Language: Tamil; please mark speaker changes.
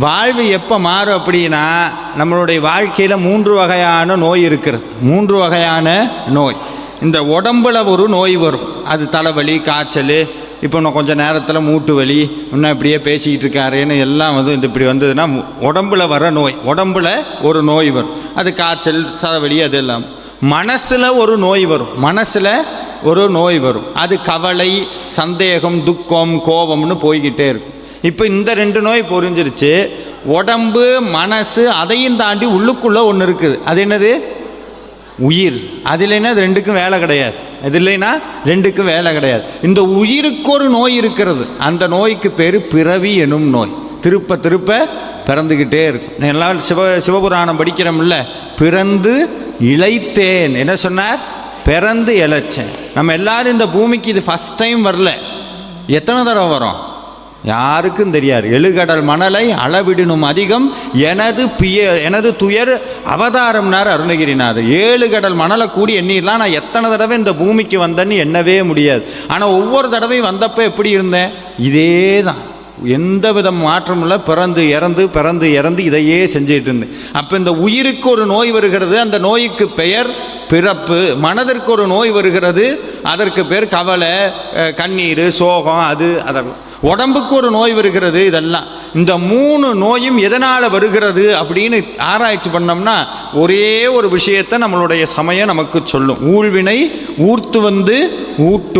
Speaker 1: வாழ்வு எப்போ மாறும் அப்படின்னா, நம்மளுடைய வாழ்க்கையில் 3 வகையான நோய் இருக்கிறது. 3 வகையான நோய். இந்த உடம்புல ஒரு நோய் வரும், அது தலைவலி, காய்ச்சல், இப்போ இன்னும் கொஞ்சம் நேரத்தில் மூட்டு வலி, இன்னும் இப்படியே பேசிக்கிட்டு இருக்காருன்னு எல்லாம் இந்த இப்படி வந்ததுன்னா உடம்புல வர நோய். உடம்புல ஒரு நோய் வரும், அது காய்ச்சல், தலைவலி, அது எல்லாம். மனசில் ஒரு நோய் வரும், மனசில் ஒரு நோய் வரும், அது கவலை, சந்தேகம், துக்கம், கோபம்னு போய்கிட்டே இருக்கும். இப்போ இந்த 2 நோய் புரிஞ்சிருச்சு. உடம்பு, மனசு, அதையும் தாண்டி உள்ளுக்குள்ளே ஒன்று இருக்குது. அது என்னது? உயிர். அது இல்லைன்னா அது 2க்கும் வேலை கிடையாது. அது இல்லைன்னா 2க்கும் வேலை கிடையாது. இந்த உயிருக்கு ஒரு நோய் இருக்கிறது. அந்த நோய்க்கு பேர் பிறவி எனும் நோய். திருப்ப திருப்ப பிறந்துக்கிட்டே இருக்கும். எல்லாம் சிவபுராணம் படிக்கிறோம்ல, பிறந்து இளைத்தேன். என்ன சொன்னார்? பிறந்து இளைச்சேன். நம்ம எல்லாரும் இந்த பூமிக்கு இது ஃபஸ்ட் டைம் வரல. எத்தனை தடவை வரும் யாருக்கும் தெரியாது. 7 கடல் மணலை அளவிடணும் அதிகம் எனது துயர் அவதாரம்னார் அருணகிரிநாதர். 7 கடல் மணலை கூடி எண்ணிடலாம். நான் எத்தனை தடவை இந்த பூமிக்கு வந்தேன்னு எண்ணவே முடியாது. ஆனால் ஒவ்வொரு தடவையும் வந்தப்போ எப்படி இருந்தேன்? இதே தான், எந்த வித மாற்றம் இல்லை. பிறந்து இறந்து பிறந்து இறந்து இதையே செஞ்சுட்டு இருந்தேன். அப்போ இந்த உயிருக்கு ஒரு நோய் வருகிறது, அந்த நோய்க்கு பெயர் பிறப்பு. மனதிற்கு ஒரு நோய் வருகிறது, அதற்கு பேர் கவலை, கண்ணீர், சோகம், அதெல்லாம். உடம்புக்கு ஒரு நோய் வருகிறது. இதெல்லாம் இந்த 3 நோயும் எதனால் வருகிறது அப்படின்னு ஆராய்ச்சி பண்ணோம்னா ஒரே ஒரு விஷயத்தை நம்மளுடைய சமயம் நமக்கு சொல்லும். ஊழ்வினை ஊர்த்து வந்து ஊட்டு